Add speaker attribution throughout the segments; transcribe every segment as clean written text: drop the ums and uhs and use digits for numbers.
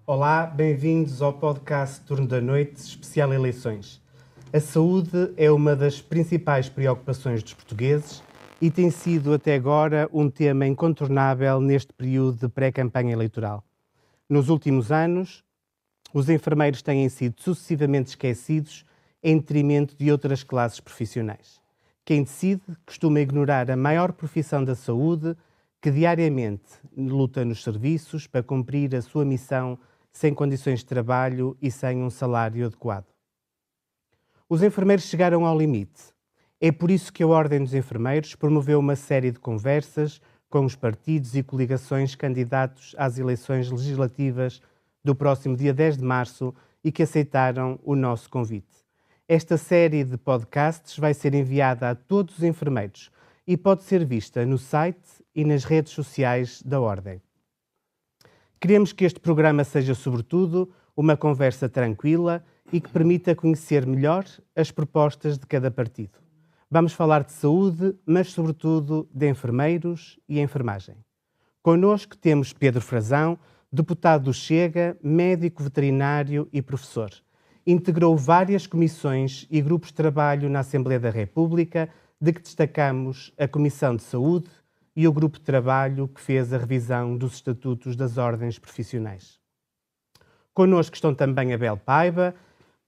Speaker 1: Olá, bem-vindos ao podcast Turno da Noite, especial eleições. A saúde é uma das principais preocupações dos portugueses e tem sido até agora um tema incontornável neste período de pré-campanha eleitoral. Nos últimos anos, os enfermeiros têm sido sucessivamente esquecidos em detrimento de outras classes profissionais. Quem decide costuma ignorar a maior profissão da saúde, que diariamente luta nos serviços para cumprir a sua missão sem condições de trabalho e sem um salário adequado. Os enfermeiros chegaram ao limite. É por isso que a Ordem dos Enfermeiros promoveu uma série de conversas com os partidos e coligações candidatos às eleições legislativas do próximo dia 10 de março e que aceitaram o nosso convite. Esta série de podcasts vai ser enviada a todos os enfermeiros e pode ser vista no site e nas redes sociais da Ordem. Queremos que este programa seja, sobretudo, uma conversa tranquila e que permita conhecer melhor as propostas de cada partido. Vamos falar de saúde, mas, sobretudo, de enfermeiros e enfermagem. Connosco temos Pedro Frazão, deputado do Chega, médico veterinário e professor. Integrou várias comissões e grupos de trabalho na Assembleia da República, de que destacamos a Comissão de Saúde e o grupo de trabalho que fez a revisão dos estatutos das ordens profissionais. Connosco estão também Abel Paiva,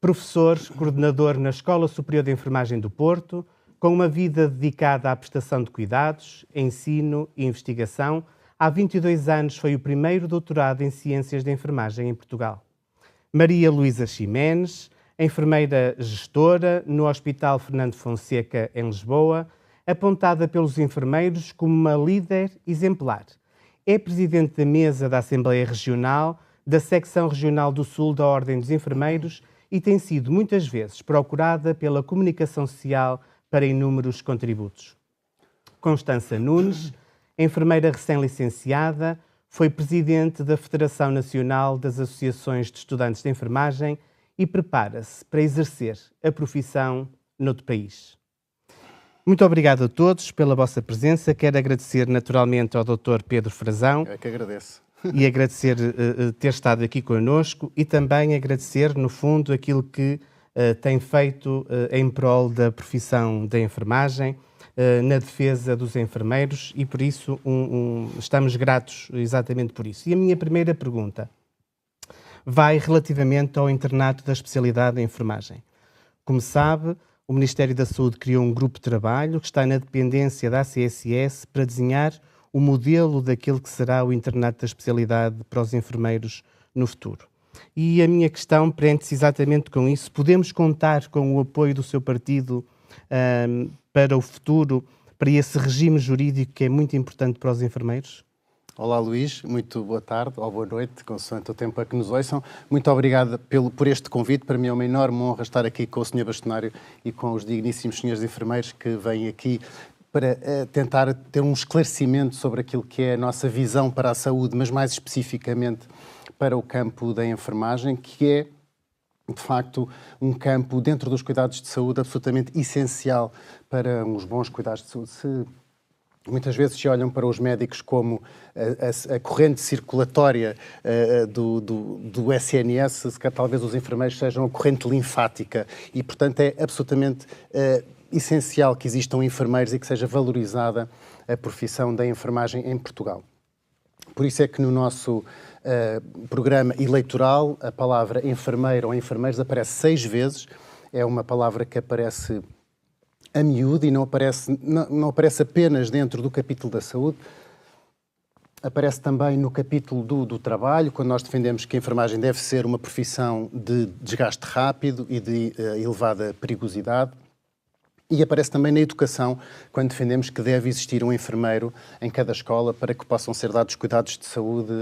Speaker 1: professor, coordenador na Escola Superior de Enfermagem do Porto, com uma vida dedicada à prestação de cuidados, ensino e investigação. Há 22 anos foi o primeiro doutorado em Ciências da Enfermagem em Portugal. Maria Luísa Ximenes, enfermeira gestora no Hospital Fernando Fonseca, em Lisboa, apontada pelos enfermeiros como uma líder exemplar. É presidente da mesa da Assembleia Regional, da Secção Regional do Sul da Ordem dos Enfermeiros e tem sido muitas vezes procurada pela comunicação social para inúmeros contributos. Constança Nunes, enfermeira recém-licenciada, foi presidente da Federação Nacional das Associações de Estudantes de Enfermagem e prepara-se para exercer a profissão noutro país. Muito obrigado a todos pela vossa presença. Quero agradecer naturalmente ao Dr. Pedro Frazão.
Speaker 2: Eu é que agradeço.
Speaker 1: E agradecer ter estado aqui connosco e também agradecer, no fundo, aquilo que tem feito em prol da profissão da enfermagem, na defesa dos enfermeiros e, por isso, estamos gratos exatamente por isso. E a minha primeira pergunta vai relativamente ao internato da especialidade em enfermagem. Como sabe, o Ministério da Saúde criou um grupo de trabalho que está na dependência da ACSS para desenhar o modelo daquilo que será o internato da especialidade para os enfermeiros no futuro. E a minha questão prende-se exatamente com isso. Podemos contar com o apoio do seu partido para o futuro, para esse regime jurídico que é muito importante para os enfermeiros?
Speaker 2: Olá, Luís. Muito boa tarde ou boa noite, consoante o tempo a que nos ouçam. Muito obrigado por este convite. Para mim é uma enorme honra estar aqui com o Sr. Bastonário e com os digníssimos senhores enfermeiros que vêm aqui para tentar ter um esclarecimento sobre aquilo que é a nossa visão para a saúde, mas mais especificamente para o campo da enfermagem, que é, de facto, um campo dentro dos cuidados de saúde absolutamente essencial para uns bons cuidados de saúde. Muitas vezes se olham para os médicos como a corrente circulatória do SNS, se talvez os enfermeiros sejam a corrente linfática e, portanto, é absolutamente essencial que existam enfermeiros e que seja valorizada a profissão da enfermagem em Portugal. Por isso é que no nosso programa eleitoral a palavra enfermeiro ou enfermeiros aparece 6 vezes. É uma palavra que aparece a miúdo e não aparece apenas dentro do capítulo da saúde, aparece também no capítulo do trabalho, quando nós defendemos que a enfermagem deve ser uma profissão de desgaste rápido e de elevada perigosidade. E aparece também na educação, quando defendemos que deve existir um enfermeiro em cada escola para que possam ser dados cuidados de saúde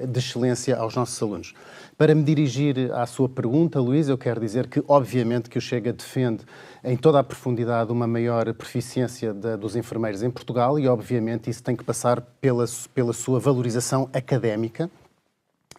Speaker 2: de excelência aos nossos alunos. Para me dirigir à sua pergunta, Luís, eu quero dizer que, obviamente, que o Chega defende em toda a profundidade uma maior proficiência dos enfermeiros em Portugal e, obviamente, isso tem que passar pela sua valorização académica.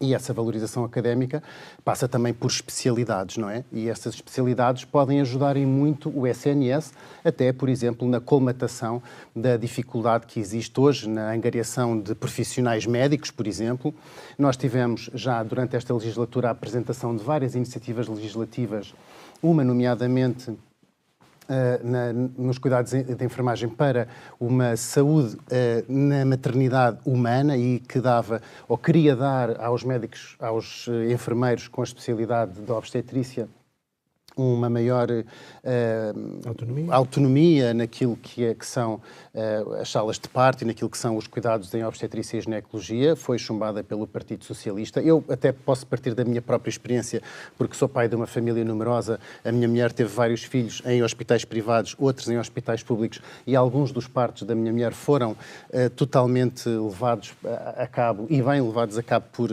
Speaker 2: E essa valorização académica passa também por especialidades, não é? E essas especialidades podem ajudar em muito o SNS, até, por exemplo, na colmatação da dificuldade que existe hoje na angariação de profissionais médicos, por exemplo. Nós tivemos já durante esta legislatura a apresentação de várias iniciativas legislativas, uma nomeadamente nos cuidados de enfermagem para uma saúde na maternidade humana e que dava, ou queria dar aos médicos, aos enfermeiros com a especialidade de obstetrícia, uma maior autonomia naquilo que são as salas de parto e naquilo que são os cuidados em obstetrícia e ginecologia. Foi chumbada pelo Partido Socialista. Eu até posso partir da minha própria experiência, porque sou pai de uma família numerosa. A minha mulher teve vários filhos em hospitais privados, outros em hospitais públicos, e alguns dos partos da minha mulher foram totalmente levados a cabo e bem levados a cabo por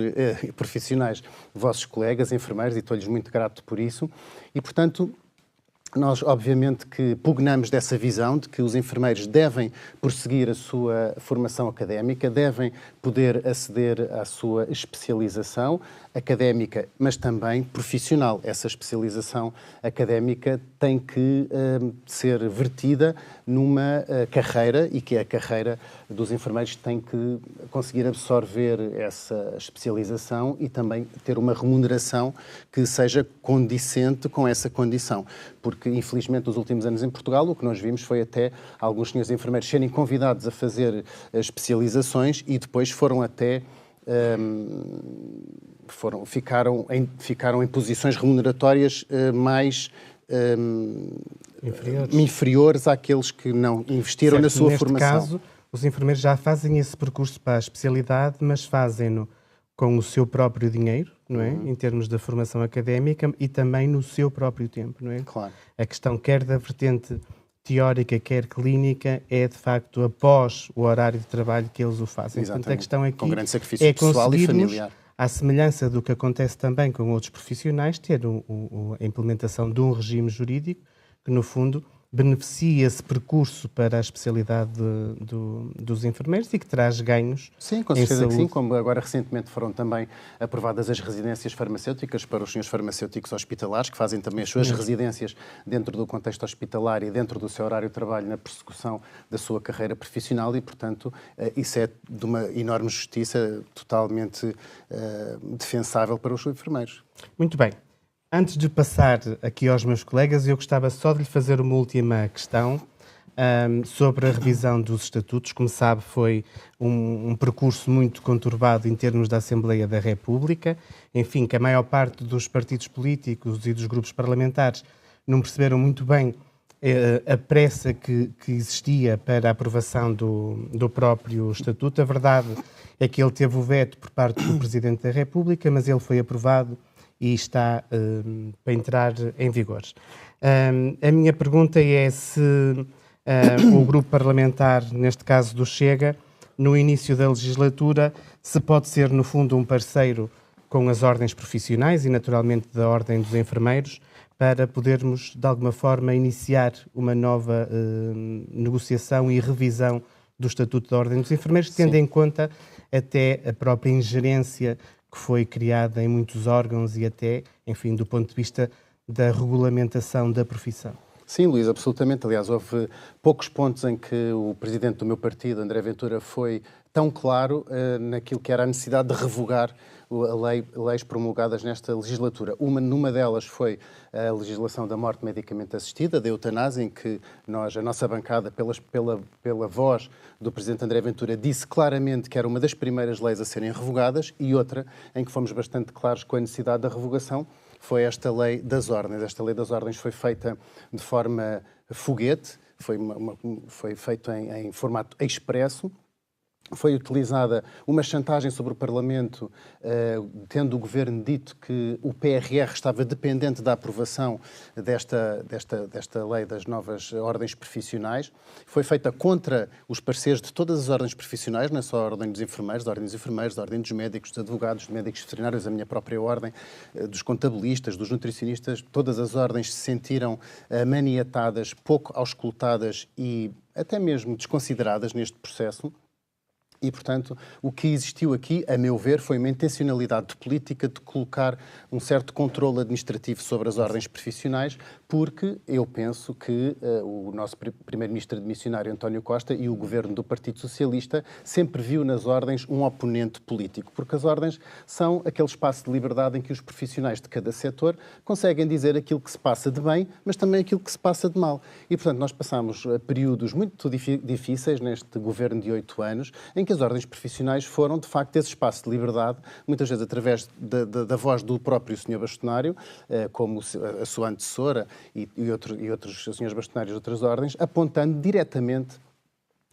Speaker 2: profissionais, vossos colegas, enfermeiros, e estou-lhes muito grato por isso. E, portanto, nós, obviamente, que pugnamos dessa visão de que os enfermeiros devem prosseguir a sua formação académica, devem poder aceder à sua especialização académica, mas também profissional. Essa especialização académica tem que ser vertida numa carreira, e que a carreira dos enfermeiros tem que conseguir absorver essa especialização e também ter uma remuneração que seja condicente com essa condição. Porque, infelizmente, nos últimos anos em Portugal, o que nós vimos foi até alguns senhores enfermeiros serem convidados a fazer especializações e depois foram até ficaram em posições remuneratórias mais inferiores àqueles que não investiram na sua formação.
Speaker 1: Neste caso, os enfermeiros já fazem esse percurso para a especialidade, mas fazem-no com o seu próprio dinheiro, não é? Em termos da formação académica, e também no seu próprio tempo, não é?
Speaker 2: Claro.
Speaker 1: A questão quer da vertente teórica, quer clínica, é de facto após o horário de trabalho que eles o fazem.
Speaker 2: Exatamente.
Speaker 1: Portanto, a questão aqui
Speaker 2: com grande sacrifício pessoal e familiar.
Speaker 1: À semelhança do que acontece também com outros profissionais, ter a implementação de um regime jurídico que, no fundo, beneficia esse percurso para a especialidade dos enfermeiros e que traz ganhos.
Speaker 2: Sim, com certeza que sim, como agora recentemente foram também aprovadas as residências farmacêuticas para os senhores farmacêuticos hospitalares, que fazem também as suas residências dentro do contexto hospitalar e dentro do seu horário de trabalho na persecução da sua carreira profissional, e, portanto, isso é de uma enorme justiça, totalmente defensável para os enfermeiros.
Speaker 1: Muito bem. Antes de passar aqui aos meus colegas, eu gostava só de lhe fazer uma última questão sobre a revisão dos estatutos. Como sabe, foi um percurso muito conturbado em termos da Assembleia da República. Enfim, que a maior parte dos partidos políticos e dos grupos parlamentares não perceberam muito bem a pressa que existia para a aprovação do próprio estatuto. A verdade é que ele teve o veto por parte do Presidente da República, mas ele foi aprovado e está para entrar em vigor. A minha pergunta é se o grupo parlamentar, neste caso do Chega, no início da legislatura, se pode ser, no fundo, um parceiro com as ordens profissionais e, naturalmente, da Ordem dos Enfermeiros, para podermos, de alguma forma, iniciar uma nova negociação e revisão do Estatuto da Ordem dos Enfermeiros, tendo em conta até a própria ingerência que foi criada em muitos órgãos e até, enfim, do ponto de vista da regulamentação da profissão.
Speaker 2: Sim, Luís, absolutamente. Aliás, houve poucos pontos em que o presidente do meu partido, André Ventura, foi tão claro naquilo que era a necessidade de revogar leis promulgadas nesta legislatura. Numa delas foi a legislação da morte medicamente assistida, da eutanásia, em que a nossa bancada, pela voz do presidente André Ventura, disse claramente que era uma das primeiras leis a serem revogadas, e outra em que fomos bastante claros com a necessidade da revogação foi esta lei das ordens. Esta lei das ordens foi feita de forma foguete, foi feita em formato expresso. Foi utilizada uma chantagem sobre o Parlamento, tendo o Governo dito que o PRR estava dependente da aprovação desta lei das novas ordens profissionais. Foi feita contra os parceiros de todas as ordens profissionais, não é só a Ordem dos Enfermeiros, da Ordem dos Enfermeiros, da Ordem dos Médicos, dos Advogados, dos Médicos Veterinários, a minha própria ordem, dos contabilistas, dos nutricionistas. Todas as ordens se sentiram maniatadas, pouco auscultadas e até mesmo desconsideradas neste processo. E, portanto, o que existiu aqui, a meu ver, foi uma intencionalidade política de colocar um certo controle administrativo sobre as ordens profissionais, porque eu penso que o nosso primeiro-ministro admissionário, António Costa, e o governo do Partido Socialista sempre viu nas ordens um oponente político, porque as ordens são aquele espaço de liberdade em que os profissionais de cada setor conseguem dizer aquilo que se passa de bem, mas também aquilo que se passa de mal. E, portanto, nós passamos períodos muito difíceis neste governo de 8 anos, em que as ordens profissionais foram, de facto, esse espaço de liberdade, muitas vezes através da voz do próprio Sr. Bastonário, como a sua antecessora e outros senhores bastonários de outras ordens, apontando diretamente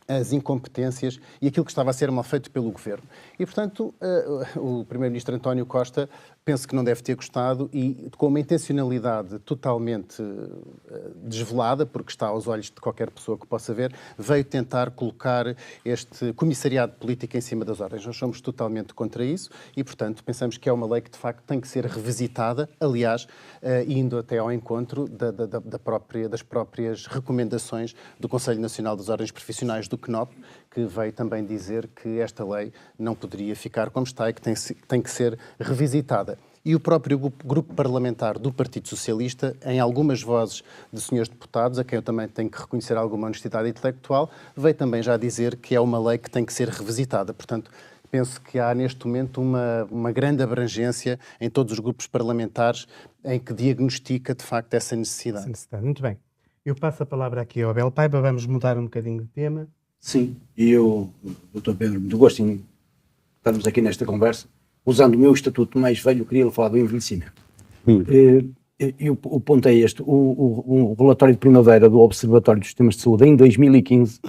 Speaker 2: as incompetências e aquilo que estava a ser mal feito pelo governo. E, portanto, o primeiro-ministro António Costa penso que não deve ter gostado e com uma intencionalidade totalmente desvelada, porque está aos olhos de qualquer pessoa que possa ver, veio tentar colocar este comissariado político em cima das ordens. Nós somos totalmente contra isso e, portanto, pensamos que é uma lei que, de facto, tem que ser revisitada, aliás, indo até ao encontro das próprias recomendações do Conselho Nacional das Ordens Profissionais, do CNOP, que veio também dizer que esta lei não poderia ficar como está e que tem que ser revisitada. E o próprio grupo parlamentar do Partido Socialista, em algumas vozes de senhores deputados, a quem eu também tenho que reconhecer alguma honestidade intelectual, veio também já dizer que é uma lei que tem que ser revisitada. Portanto, penso que há neste momento uma grande abrangência em todos os grupos parlamentares em que diagnostica, de facto, essa necessidade.
Speaker 1: Muito bem. Eu passo a palavra aqui ao Abel Paiva, vamos mudar um bocadinho de tema.
Speaker 3: Sim, e eu, Dr. Pedro, muito gosto em estarmos aqui nesta conversa. Usando o meu estatuto mais velho, queria falar do envelhecimento. E o ponto é este: o relatório de primavera do Observatório dos Sistemas de Saúde, em 2015,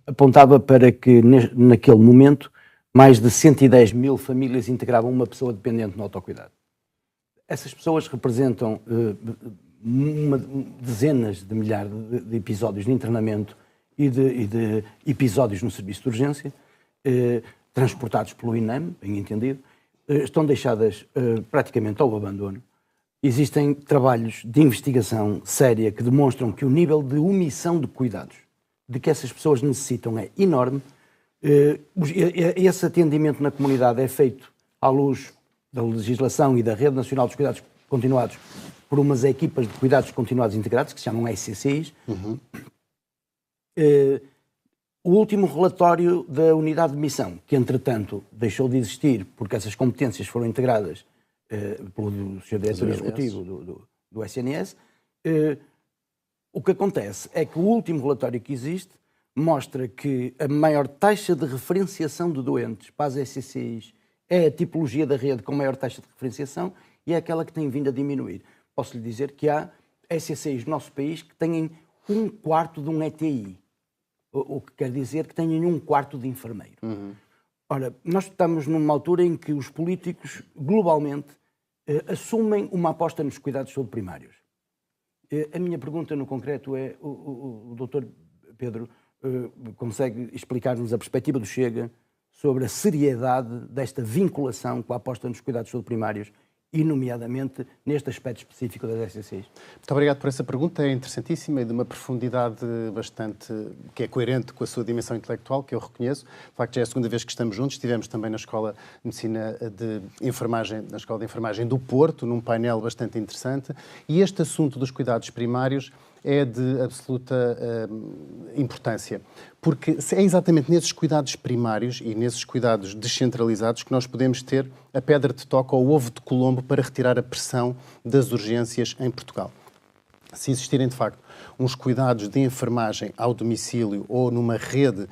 Speaker 3: apontava para que, naquele momento, mais de 110 mil famílias integravam uma pessoa dependente no autocuidado. Essas pessoas representam dezenas de milhares de episódios de internamento e de episódios no serviço de urgência, transportados pelo INEM, bem entendido, estão deixadas praticamente ao abandono. Existem trabalhos de investigação séria que demonstram que o nível de omissão de cuidados de que essas pessoas necessitam é enorme. Esse atendimento na comunidade é feito à luz da legislação e da Rede Nacional dos Cuidados Continuados por umas equipas de cuidados continuados integrados, que se chamam SCCIs. O último relatório da unidade de missão, que entretanto deixou de existir porque essas competências foram integradas pelo Sr. Diretor Executivo do SNS, o que acontece é que o último relatório que existe mostra que a maior taxa de referenciação de doentes para as SCCIs é a tipologia da rede com maior taxa de referenciação e é aquela que tem vindo a diminuir. Posso lhe dizer que há SCCIs no nosso país que têm 1/4 de um ETI. O que quer dizer que têm 1/4 de enfermeiro. Ora, nós estamos numa altura em que os políticos, globalmente, assumem uma aposta nos cuidados de saúde primários. A minha pergunta, no concreto, é: o Dr. Pedro consegue explicar-nos a perspectiva do Chega sobre a seriedade desta vinculação com a aposta nos cuidados de saúde primários e, nomeadamente, neste aspecto específico das SCCIs?
Speaker 2: Muito obrigado por essa pergunta, é interessantíssima e de uma profundidade bastante, que é coerente com a sua dimensão intelectual, que eu reconheço. De facto, já é a segunda vez que estamos juntos, estivemos também na Escola de Medicina de Enfermagem, na Escola de Enfermagem do Porto, num painel bastante interessante, e este assunto dos cuidados primários é de absoluta importância, porque é exatamente nesses cuidados primários e nesses cuidados descentralizados que nós podemos ter a pedra de toque ou o ovo de Colombo para retirar a pressão das urgências em Portugal. Se existirem, de facto, uns cuidados de enfermagem ao domicílio ou numa rede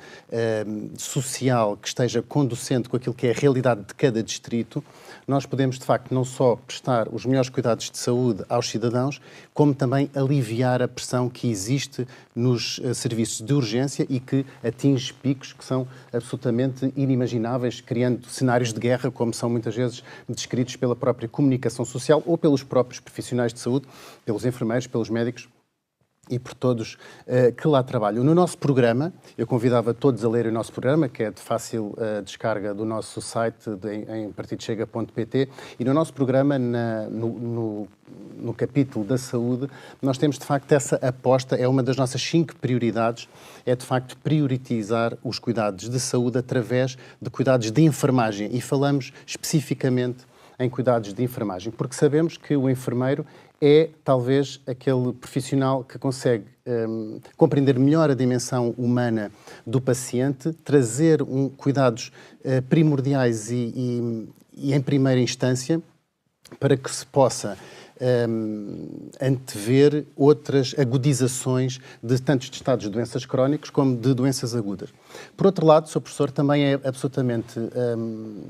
Speaker 2: social que esteja conducente com aquilo que é a realidade de cada distrito, nós podemos, de facto, não só prestar os melhores cuidados de saúde aos cidadãos, como também aliviar a pressão que existe nos serviços de urgência e que atinge picos que são absolutamente inimagináveis, criando cenários de guerra, como são muitas vezes descritos pela própria comunicação social ou pelos próprios profissionais de saúde, pelos enfermeiros, pelos médicos. e por todos que lá trabalham. No nosso programa, eu convidava todos a lerem o nosso programa, que é de fácil descarga do nosso site em partidocega.pt, e no nosso programa, no capítulo da saúde, nós temos de facto essa aposta, é uma das nossas 5 prioridades, é de facto prioritizar os cuidados de saúde através de cuidados de enfermagem, e falamos especificamente em cuidados de enfermagem, porque sabemos que o enfermeiro é talvez aquele profissional que consegue compreender melhor a dimensão humana do paciente, trazer cuidados primordiais e em primeira instância para que se possa antever outras agudizações de tantos de estados de doenças crónicos como de doenças agudas. Por outro lado, Sr. Professor, também é absolutamente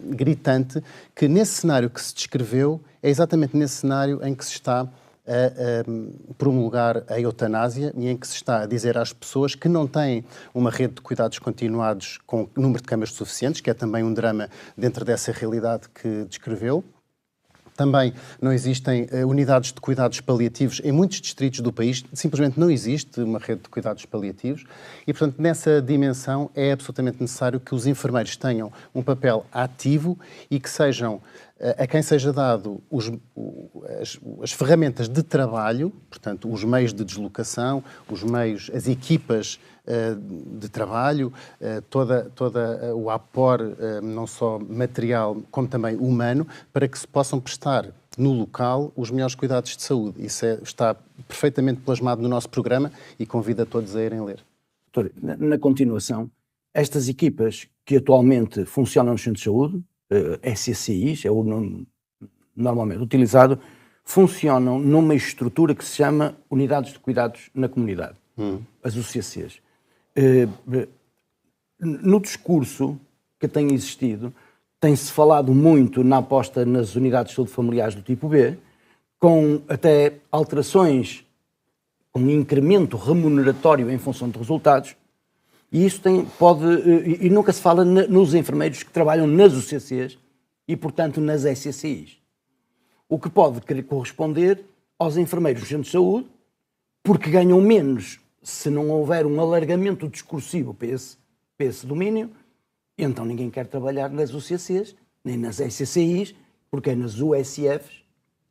Speaker 2: gritante que nesse cenário que se descreveu, é exatamente nesse cenário em que se está a promulgar a eutanásia e em que se está a dizer às pessoas que não têm uma rede de cuidados continuados com número de camas suficientes, que é também um drama dentro dessa realidade que descreveu. Também não existem unidades de cuidados paliativos em muitos distritos do país, simplesmente não existe uma rede de cuidados paliativos e, portanto, nessa dimensão é absolutamente necessário que os enfermeiros tenham um papel ativo e que sejam, a quem seja dado as ferramentas de trabalho, portanto, os meios de deslocação, os meios, as equipas de trabalho, todo o aporte, não só material, como também humano, para que se possam prestar no local os melhores cuidados de saúde. Isso está perfeitamente plasmado no nosso programa e convido a todos a irem ler.
Speaker 3: Doutor, na continuação, estas equipas que atualmente funcionam nos centros de saúde, SCCIs, é o nome normalmente utilizado, funcionam numa estrutura que se chama Unidades de Cuidados na Comunidade, as UCCs. No discurso que tem existido, tem-se falado muito na aposta nas unidades de saúde familiares do tipo B, com até alterações, com um incremento remuneratório em função de resultados, e isso e nunca se fala nos enfermeiros que trabalham nas UCCs e, portanto, nas SCCIs. O que pode corresponder aos enfermeiros dos centros de saúde, porque ganham menos se não houver um alargamento discursivo para esse domínio, então ninguém quer trabalhar nas UCCs, nem nas SCCIs, porque é nas USFs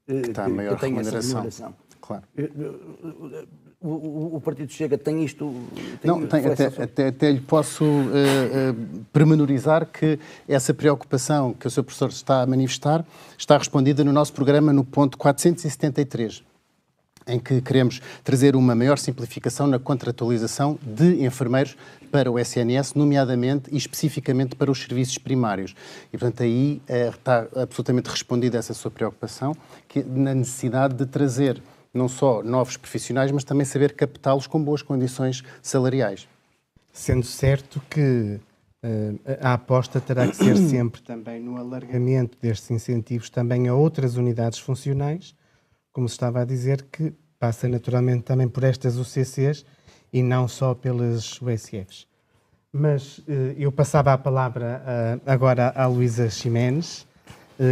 Speaker 3: que tem essa remuneração.
Speaker 2: Claro.
Speaker 3: O Partido Chega tem isto?
Speaker 2: Até lhe posso pormenorizar que essa preocupação que o Sr. Professor está a manifestar está respondida no nosso programa no ponto 473, em que queremos trazer uma maior simplificação na contratualização de enfermeiros para o SNS, nomeadamente e especificamente para os serviços primários. E, portanto, aí está absolutamente respondida essa sua preocupação, que na necessidade de trazer não só novos profissionais, mas também saber captá-los com boas condições salariais.
Speaker 1: Sendo certo que a aposta terá que ser sempre também no alargamento destes incentivos também a outras unidades funcionais, como se estava a dizer, que passa naturalmente também por estas UCCs e não só pelas USFs. Mas eu passava a palavra agora à Luísa Ximenes,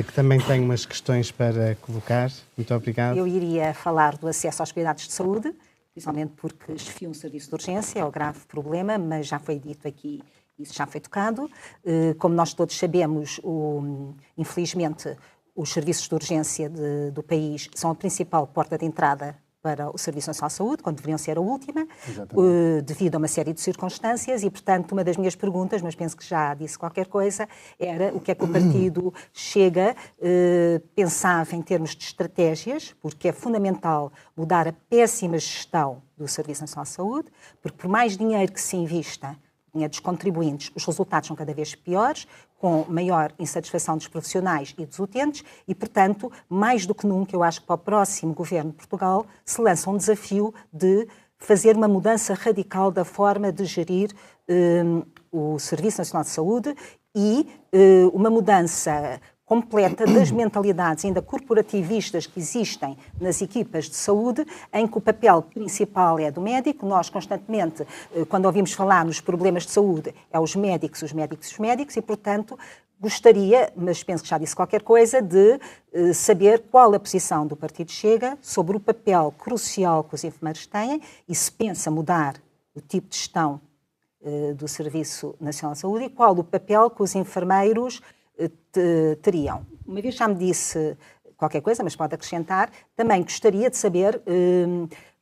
Speaker 1: que também tem umas questões para colocar. Muito obrigado.
Speaker 4: Eu iria falar do acesso aos cuidados de saúde, principalmente porque esfia um serviço de urgência, é o grave problema, mas já foi dito aqui, isso já foi tocado. Como nós todos sabemos, infelizmente, os serviços de urgência do país são a principal porta de entrada para o Serviço Nacional de Saúde, quando deveriam ser a última, devido a uma série de circunstâncias e, portanto, uma das minhas perguntas, mas penso que já disse qualquer coisa, era o que é que o Partido Chega pensava em termos de estratégias, porque é fundamental mudar a péssima gestão do Serviço Nacional de Saúde, porque por mais dinheiro que se invista, dinheiro dos contribuintes, os resultados são cada vez piores, com maior insatisfação dos profissionais e dos utentes e, portanto, mais do que nunca, eu acho que para o próximo Governo de Portugal se lança um desafio de fazer uma mudança radical da forma de gerir o Serviço Nacional de Saúde e uma mudança completa das mentalidades ainda corporativistas que existem nas equipas de saúde, em que o papel principal é do médico. Nós, constantemente, quando ouvimos falar nos problemas de saúde, é os médicos, e, portanto, gostaria, mas penso que já disse qualquer coisa, de saber qual a posição do Partido Chega sobre o papel crucial que os enfermeiros têm e se pensa mudar o tipo de gestão do Serviço Nacional de Saúde e qual o papel que os enfermeiros teriam. Uma vez já me disse qualquer coisa, mas pode acrescentar. Também gostaria de saber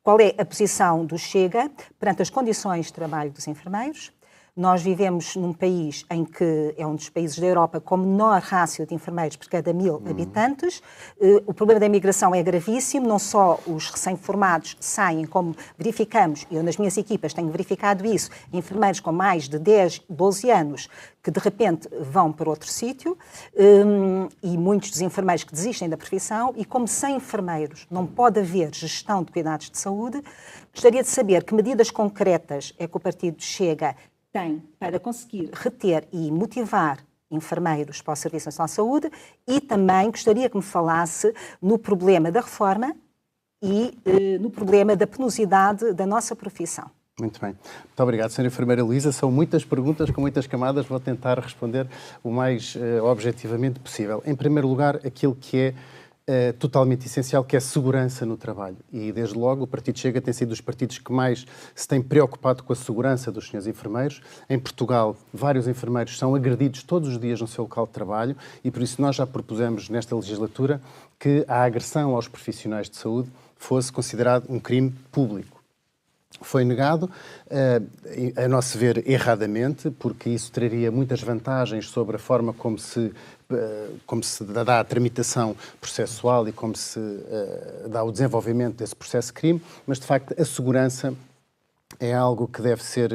Speaker 4: qual é a posição do Chega perante as condições de trabalho dos enfermeiros. Nós vivemos num país em que é um dos países da Europa com menor rácio de enfermeiros por cada 1000 habitantes. O problema da imigração é gravíssimo, não só os recém-formados saem, como verificamos, eu nas minhas equipas tenho verificado isso, enfermeiros com mais de 10, 12 anos que de repente vão para outro sítio e muitos dos enfermeiros que desistem da profissão e como sem enfermeiros não pode haver gestão de cuidados de saúde, gostaria de saber que medidas concretas é que o Partido Chega tem para conseguir reter e motivar enfermeiros para o Serviço Nacional de Saúde e também gostaria que me falasse no problema da reforma e no problema da penosidade da nossa profissão.
Speaker 2: Muito bem. Muito obrigado, Sra. Enfermeira Luísa. São muitas perguntas com muitas camadas. Vou tentar responder o mais objetivamente possível. Em primeiro lugar, aquilo que é totalmente essencial, que é a segurança no trabalho. E, desde logo, o Partido Chega tem sido dos partidos que mais se tem preocupado com a segurança dos senhores enfermeiros. Em Portugal, vários enfermeiros são agredidos todos os dias no seu local de trabalho e, por isso, nós já propusemos nesta legislatura que a agressão aos profissionais de saúde fosse considerado um crime público. Foi negado, a nosso ver, erradamente, porque isso traria muitas vantagens sobre a forma como se dá a tramitação processual e como se dá o desenvolvimento desse processo de crime, mas, de facto, a segurança é algo que deve ser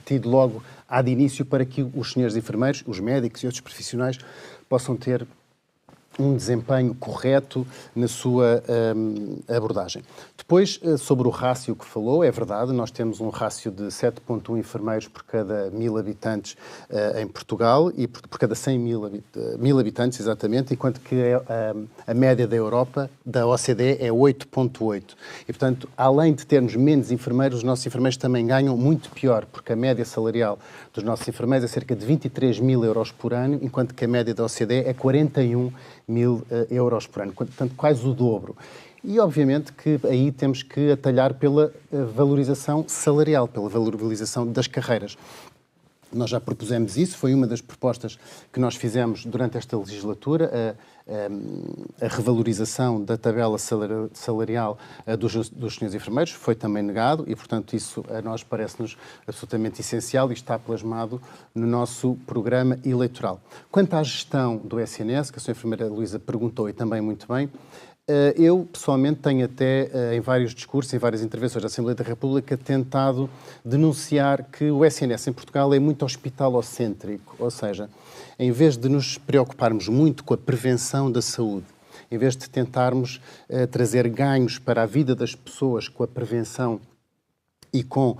Speaker 2: tido logo de início para que os senhores enfermeiros, os médicos e outros profissionais possam ter um desempenho correto na sua abordagem. Depois, sobre o rácio que falou, é verdade, nós temos um rácio de 7,1 enfermeiros por cada 1000 habitantes em Portugal e por cada 100 mil habitantes, exatamente, enquanto que a média da Europa, da OCDE, é 8,8. E, portanto, além de termos menos enfermeiros, os nossos enfermeiros também ganham muito pior, porque a média salarial dos nossos enfermeiros é cerca de 23 mil euros por ano, enquanto que a média da OCDE é 41 mil euros por ano, portanto quase o dobro. E obviamente que aí temos que atalhar pela valorização salarial, pela valorização das carreiras. Nós já propusemos isso, foi uma das propostas que nós fizemos durante esta legislatura, a revalorização da tabela salarial dos senhores enfermeiros, foi também negado e, portanto, isso a nós parece-nos absolutamente essencial e está plasmado no nosso programa eleitoral. Quanto à gestão do SNS, que a Sra. Enfermeira Luísa perguntou e também muito bem, eu, pessoalmente, tenho até, em vários discursos, em várias intervenções da Assembleia da República, tentado denunciar que o SNS em Portugal é muito hospitalocêntrico, ou seja, em vez de nos preocuparmos muito com a prevenção da saúde, em vez de tentarmos trazer ganhos para a vida das pessoas com a prevenção e com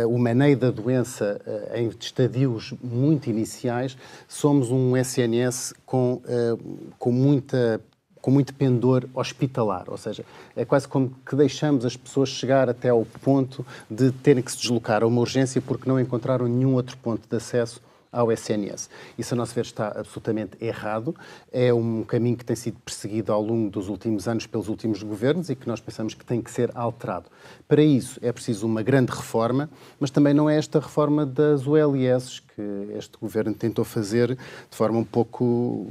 Speaker 2: o manejo da doença em estadios muito iniciais, somos um SNS com muito pendor hospitalar, ou seja, é quase como que deixamos as pessoas chegar até ao ponto de terem que se deslocar a uma urgência porque não encontraram nenhum outro ponto de acesso ao SNS. Isso, a nosso ver, está absolutamente errado. É um caminho que tem sido perseguido ao longo dos últimos anos pelos últimos governos e que nós pensamos que tem que ser alterado. Para isso é preciso uma grande reforma, mas também não é esta reforma das OLS que este governo tentou fazer de forma um pouco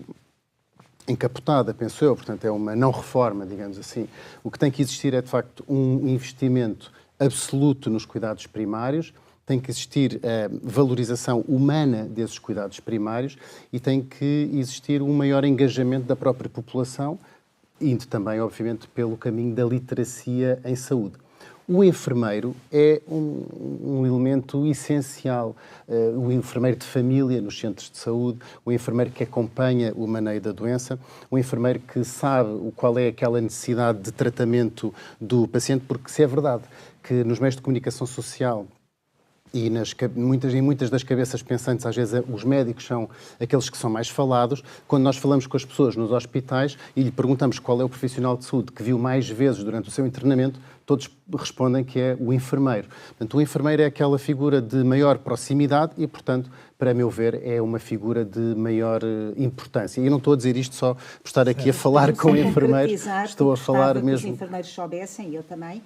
Speaker 2: encapotada, penso eu, portanto é uma não reforma, digamos assim. O que tem que existir é, de facto, um investimento absoluto nos cuidados primários, tem que existir a valorização humana desses cuidados primários e tem que existir um maior engajamento da própria população, indo também, obviamente, pelo caminho da literacia em saúde. O enfermeiro é um elemento essencial. O enfermeiro de família nos centros de saúde, o enfermeiro que acompanha o manejo da doença, o enfermeiro que sabe qual é aquela necessidade de tratamento do paciente, porque se é verdade que nos meios de comunicação social e em muitas das cabeças pensantes, às vezes os médicos são aqueles que são mais falados. Quando nós falamos com as pessoas nos hospitais e lhe perguntamos qual é o profissional de saúde que viu mais vezes durante o seu internamento, todos respondem que é o enfermeiro. Portanto, o enfermeiro é aquela figura de maior proximidade e, portanto, para meu ver, é uma figura de maior importância. E eu não estou a dizer isto só por estar aqui a falar com enfermeiros, estou a falar mesmo...
Speaker 4: Que os enfermeiros soubessem, e eu também,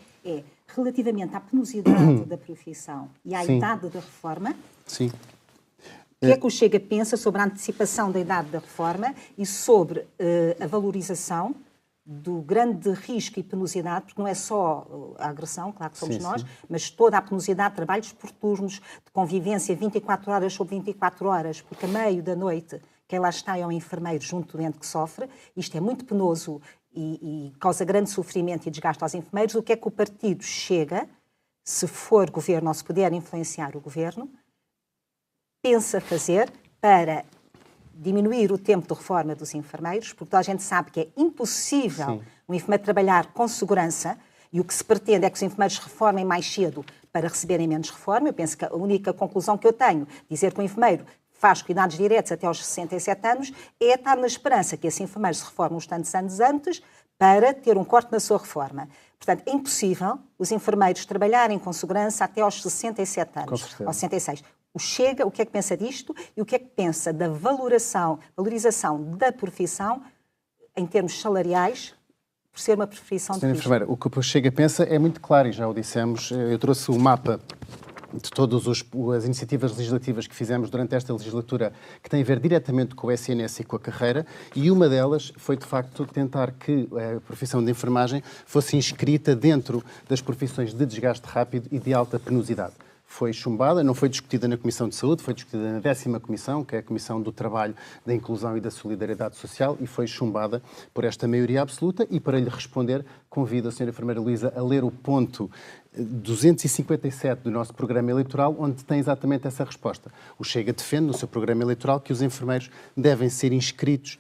Speaker 4: relativamente à penosidade da profissão e à idade da reforma,
Speaker 2: Sim.
Speaker 4: o que é que o Chega pensa sobre a antecipação da idade da reforma e sobre a valorização do grande risco e penosidade, porque não é só a agressão, claro que somos nós, mas toda a penosidade de trabalhos por turnos, de convivência 24 horas sobre 24 horas, porque a meio da noite quem lá está é um enfermeiro junto do doente que sofre. Isto é muito penoso e causa grande sofrimento e desgaste aos enfermeiros. O que é que o partido Chega, se for governo ou se puder influenciar o governo, pensa fazer para diminuir o tempo de reforma dos enfermeiros, porque toda a gente sabe que é impossível um enfermeiro trabalhar com segurança e o que se pretende é que os enfermeiros reformem mais cedo para receberem menos reforma. Eu penso que a única conclusão que eu tenho, dizer que o enfermeiro faz cuidados diretos até aos 67 anos, é estar na esperança que esse enfermeiro se reforme uns tantos anos antes para ter um corte na sua reforma. Portanto, é impossível os enfermeiros trabalharem com segurança até aos 67 anos, aos 66. O Chega, o que é que pensa disto e o que é que pensa da valorização da profissão em termos salariais, por ser uma profissão de risco?
Speaker 2: Enfermeira, o que o Chega pensa é muito claro e já o dissemos. Eu trouxe o mapa de todas as iniciativas legislativas que fizemos durante esta legislatura que têm a ver diretamente com o SNS e com a carreira, e uma delas foi, de facto, tentar que a profissão de enfermagem fosse inscrita dentro das profissões de desgaste rápido e de alta penosidade. Foi chumbada, não foi discutida na Comissão de Saúde, foi discutida na 10ª Comissão, que é a Comissão do Trabalho, da Inclusão e da Solidariedade Social, e foi chumbada por esta maioria absoluta. E para lhe responder, convido a Sra. Enfermeira Luísa a ler o ponto 257 do nosso programa eleitoral, onde tem exatamente essa resposta. O Chega defende, no seu programa eleitoral, que os enfermeiros devem ser inscritos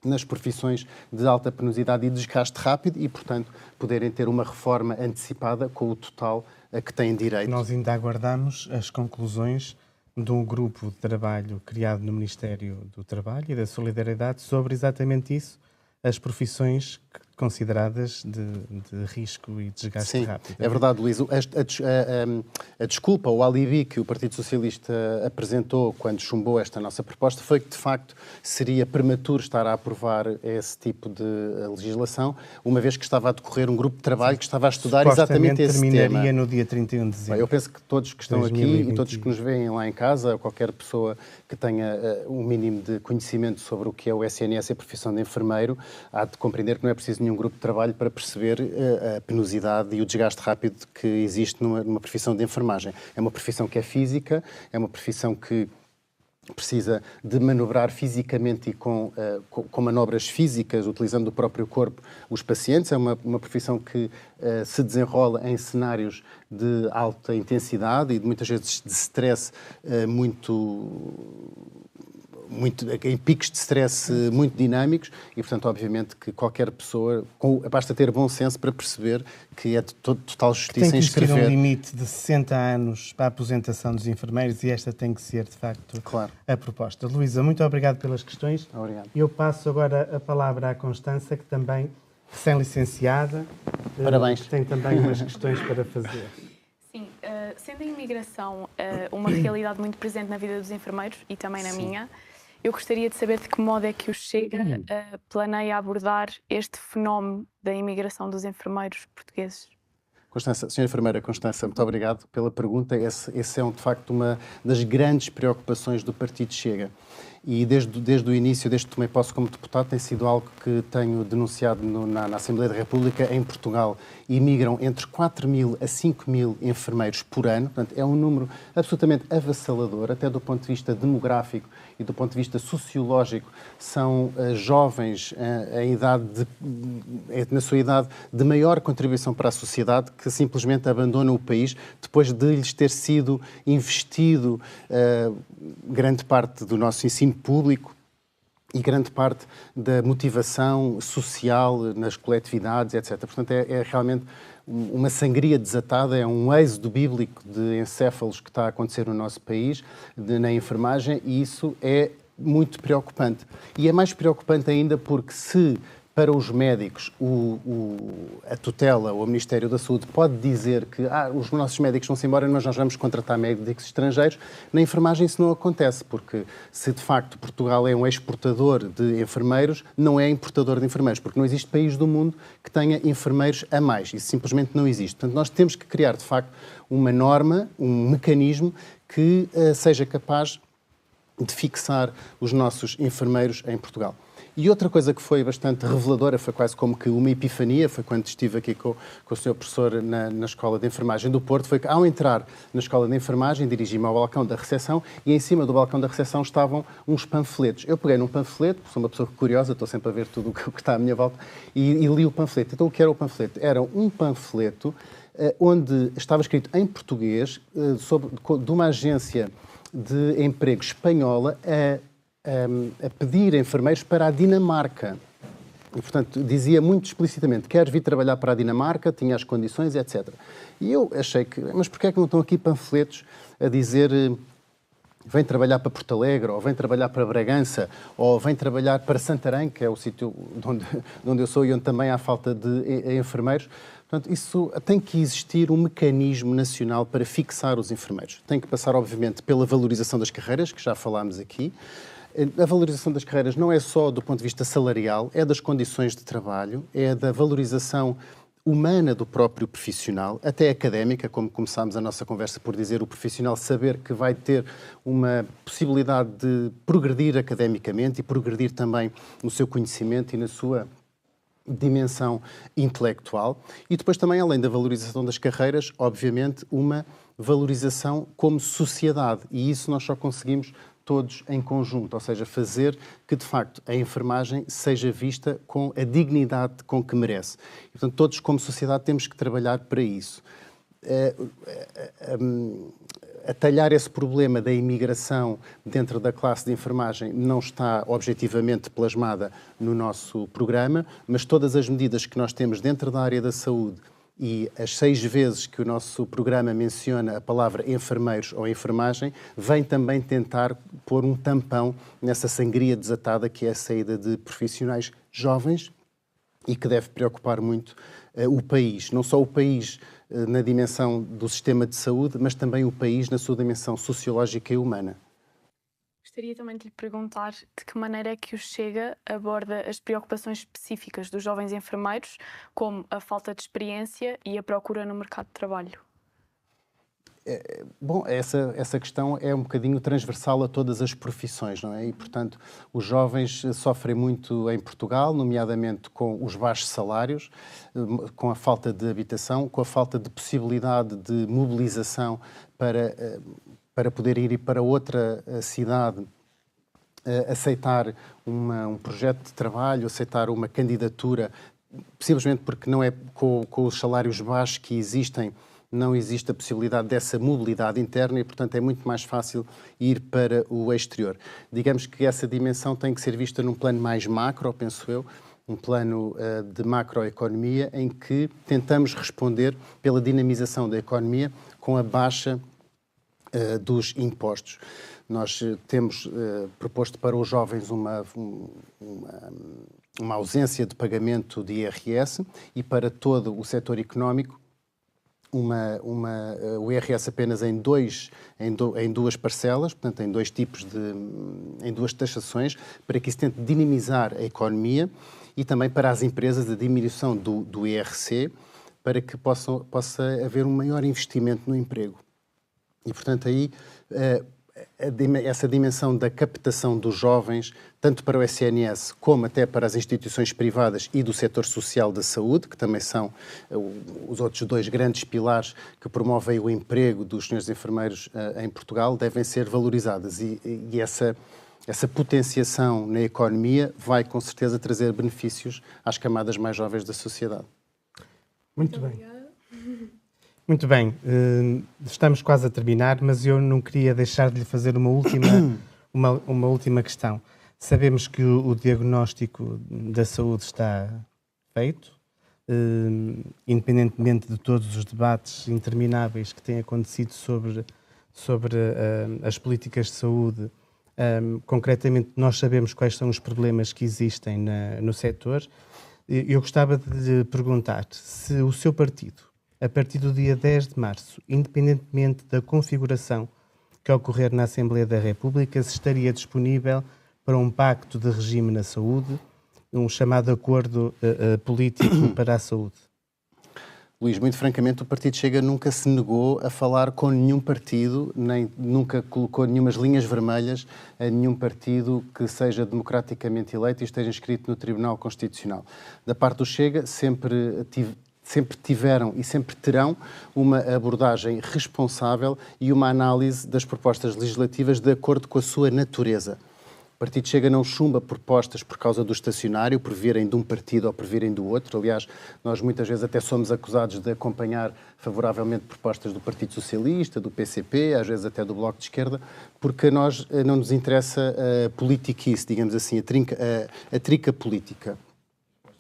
Speaker 2: nas profissões de alta penosidade e desgaste rápido e, portanto, poderem ter uma reforma antecipada com o total a que têm direito.
Speaker 1: Nós ainda aguardamos as conclusões de um grupo de trabalho criado no Ministério do Trabalho e da Solidariedade sobre exatamente isso, as profissões consideradas de risco e desgaste rápido.
Speaker 2: É verdade, Luís. A desculpa, o alibi que o Partido Socialista apresentou quando chumbou esta nossa proposta foi que, de facto, seria prematuro estar a aprovar esse tipo de legislação, uma vez que estava a decorrer um grupo de trabalho que estava a estudar exatamente esse tema.
Speaker 1: Terminaria no dia 31 de dezembro.
Speaker 2: Eu penso que todos que estão 2020. Aqui e todos que nos veem lá em casa, qualquer pessoa que tenha um mínimo de conhecimento sobre o que é o SNS e a profissão de enfermeiro, há de compreender que não é preciso nenhum grupo de trabalho para perceber a penosidade e o desgaste rápido que existe numa profissão de enfermagem. É uma profissão que é física, é uma profissão que precisa de manobrar fisicamente e com manobras físicas, utilizando o próprio corpo, os pacientes. É uma profissão que se desenrola em cenários de alta intensidade e muitas vezes de stress em picos de stress muito dinâmicos e, portanto, obviamente que qualquer pessoa, basta ter bom senso para perceber que é de total justiça inscrever.
Speaker 1: Tem que existir um limite de 60 anos para a aposentação dos enfermeiros e esta tem que ser, de facto, a proposta. Luísa, muito obrigado pelas questões.
Speaker 2: Obrigado.
Speaker 1: Eu passo agora a palavra à Constança, que também, recém-licenciada, tem também umas questões para fazer.
Speaker 5: Sim, sendo a imigração uma realidade muito presente na vida dos enfermeiros e também na minha, eu gostaria de saber de que modo é que o Chega planeia abordar este fenómeno da imigração dos enfermeiros portugueses.
Speaker 2: Constança, Sra. Enfermeira Constança, muito obrigado pela pergunta. Esse é, de facto, uma das grandes preocupações do Partido Chega. E desde o início, desde que tomei posse como deputado, tem sido algo que tenho denunciado na Assembleia da República. Em Portugal, imigram entre 4.000 a 5.000 enfermeiros por ano. Portanto, é um número absolutamente avassalador, até do ponto de vista demográfico e do ponto de vista sociológico. São jovens na sua idade de maior contribuição para a sociedade, que simplesmente abandonam o país depois de lhes ter sido investido grande parte do nosso ensino público e grande parte da motivação social nas coletividades, etc. Portanto, é realmente uma sangria desatada, é um êxodo bíblico de encéfalos que está a acontecer no nosso país, na enfermagem, e isso é muito preocupante. E é mais preocupante ainda porque se para os médicos a tutela ou o Ministério da Saúde pode dizer que os nossos médicos vão-se embora, mas nós vamos contratar médicos estrangeiros, na enfermagem isso não acontece, porque se de facto Portugal é um exportador de enfermeiros, não é importador de enfermeiros, porque não existe país do mundo que tenha enfermeiros a mais. Isso simplesmente não existe. Portanto, nós temos que criar de facto uma norma, um mecanismo que seja capaz de fixar os nossos enfermeiros em Portugal. E outra coisa que foi bastante reveladora, foi quase como que uma epifania, foi quando estive aqui com o Sr. Professor na Escola de Enfermagem do Porto, foi que ao entrar na Escola de Enfermagem, dirigi-me ao balcão da recepção e em cima do balcão da recepção estavam uns panfletos. Eu peguei num panfleto, sou uma pessoa curiosa, estou sempre a ver tudo o que está à minha volta, e li o panfleto. Então o que era o panfleto? Era um panfleto onde estava escrito em português de uma agência de emprego espanhola a pedir enfermeiros para a Dinamarca. E, portanto, dizia muito explicitamente, queres vir trabalhar para a Dinamarca, tinha as condições, etc. E eu achei que, mas porquê é que não estão aqui panfletos a dizer vem trabalhar para Porto Alegre, ou vem trabalhar para Bragança, ou vem trabalhar para Santarém, que é o sítio de onde eu sou e onde também há falta de enfermeiros. Portanto, isso tem que existir um mecanismo nacional para fixar os enfermeiros. Tem que passar, obviamente, pela valorização das carreiras, que já falámos aqui. A valorização das carreiras não é só do ponto de vista salarial, é das condições de trabalho, é da valorização humana do próprio profissional, até académica, como começámos a nossa conversa por dizer, o profissional saber que vai ter uma possibilidade de progredir academicamente e progredir também no seu conhecimento e na sua dimensão intelectual. E depois também, além da valorização das carreiras, obviamente, uma valorização como sociedade. E isso nós só conseguimos todos em conjunto, ou seja, fazer que, de facto, a enfermagem seja vista com a dignidade com que merece. E, portanto, todos como sociedade temos que trabalhar para isso. Atalhar esse problema da imigração dentro da classe de enfermagem não está objetivamente plasmada no nosso programa, mas todas as medidas que nós temos dentro da área da saúde e as 6 vezes que o nosso programa menciona a palavra enfermeiros ou enfermagem, vem também tentar pôr um tampão nessa sangria desatada que é a saída de profissionais jovens e que deve preocupar muito o país. Não só o país na dimensão do sistema de saúde, mas também o país na sua dimensão sociológica e humana.
Speaker 5: Gostaria também de lhe perguntar de que maneira é que o Chega aborda as preocupações específicas dos jovens enfermeiros, como a falta de experiência e a procura no mercado de trabalho.
Speaker 2: Bom, essa questão é um bocadinho transversal a todas as profissões, não é? E, portanto, os jovens sofrem muito em Portugal, nomeadamente com os baixos salários, com a falta de habitação, com a falta de possibilidade de mobilização para poder ir para outra cidade, aceitar um projeto de trabalho, aceitar uma candidatura, simplesmente porque não é com os salários baixos que existem, não existe a possibilidade dessa mobilidade interna e, portanto, é muito mais fácil ir para o exterior. Digamos que essa dimensão tem que ser vista num plano mais macro, penso eu, um plano de macroeconomia, em que tentamos responder pela dinamização da economia com a baixa dos impostos. Nós temos proposto para os jovens uma ausência de pagamento de IRS e para todo o setor económico o IRS apenas em duas parcelas, portanto em 2 tipos em 2 taxações, para que isso tente dinamizar a economia e também para as empresas a diminuição do IRC, para que possa haver um maior investimento no emprego. E, portanto, aí essa dimensão da captação dos jovens, tanto para o SNS como até para as instituições privadas e do setor social da saúde, que também são os outros 2 grandes pilares que promovem o emprego dos senhores enfermeiros em Portugal, devem ser valorizadas. E essa potenciação na economia vai, com certeza, trazer benefícios às camadas mais jovens da sociedade.
Speaker 1: Muito bem. Muito bem, estamos quase a terminar, mas eu não queria deixar de lhe fazer uma última questão. Sabemos que o diagnóstico da saúde está feito, independentemente de todos os debates intermináveis que têm acontecido sobre as políticas de saúde, concretamente nós sabemos quais são os problemas que existem no setor. Eu gostava de lhe perguntar se o seu partido, a partir do dia 10 de março, independentemente da configuração que ocorrer na Assembleia da República, se estaria disponível para um pacto de regime na saúde, um chamado acordo político para a saúde.
Speaker 2: Luís, muito francamente, o Partido Chega nunca se negou a falar com nenhum partido, nem nunca colocou nenhumas linhas vermelhas a nenhum partido que seja democraticamente eleito e esteja inscrito no Tribunal Constitucional. Da parte do Chega, sempre tiveram e sempre terão uma abordagem responsável e uma análise das propostas legislativas de acordo com a sua natureza. O Partido Chega não chumba propostas por causa do estacionário, por virem de um partido ou por virem do outro. Aliás, nós muitas vezes até somos acusados de acompanhar favoravelmente propostas do Partido Socialista, do PCP, às vezes até do Bloco de Esquerda, porque a nós não nos interessa a politiquice, digamos assim, a trica política.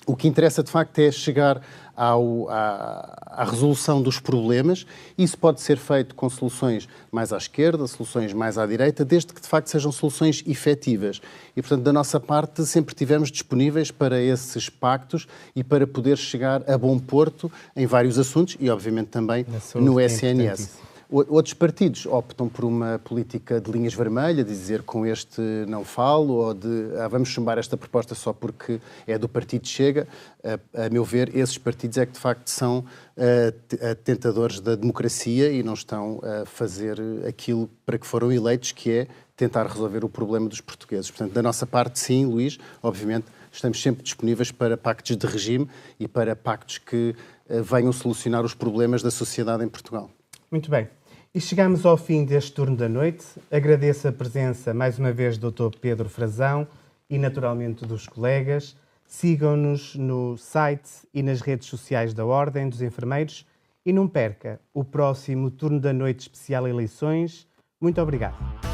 Speaker 2: O que interessa, de facto, é chegar à resolução dos problemas. Isso pode ser feito com soluções mais à esquerda, soluções mais à direita, desde que, de facto, sejam soluções efetivas. E, portanto, da nossa parte, sempre estivemos disponíveis para esses pactos e para poder chegar a bom porto em vários assuntos e, obviamente, também no SNS. Outros partidos optam por uma política de linhas vermelhas, de dizer com este não falo, ou de vamos chumbar esta proposta só porque é do Partido Chega. A meu ver, esses partidos é que de facto são tentadores da democracia e não estão a fazer aquilo para que foram eleitos, que é tentar resolver o problema dos portugueses. Portanto, da nossa parte, sim, Luís, obviamente, estamos sempre disponíveis para pactos de regime e para pactos que venham solucionar os problemas da sociedade em Portugal.
Speaker 1: Muito bem. E chegamos ao fim deste turno da noite. Agradeço a presença, mais uma vez, do Dr. Pedro Frazão e, naturalmente, dos colegas. Sigam-nos no site e nas redes sociais da Ordem dos Enfermeiros e não perca o próximo turno da noite especial Eleições. Muito obrigado.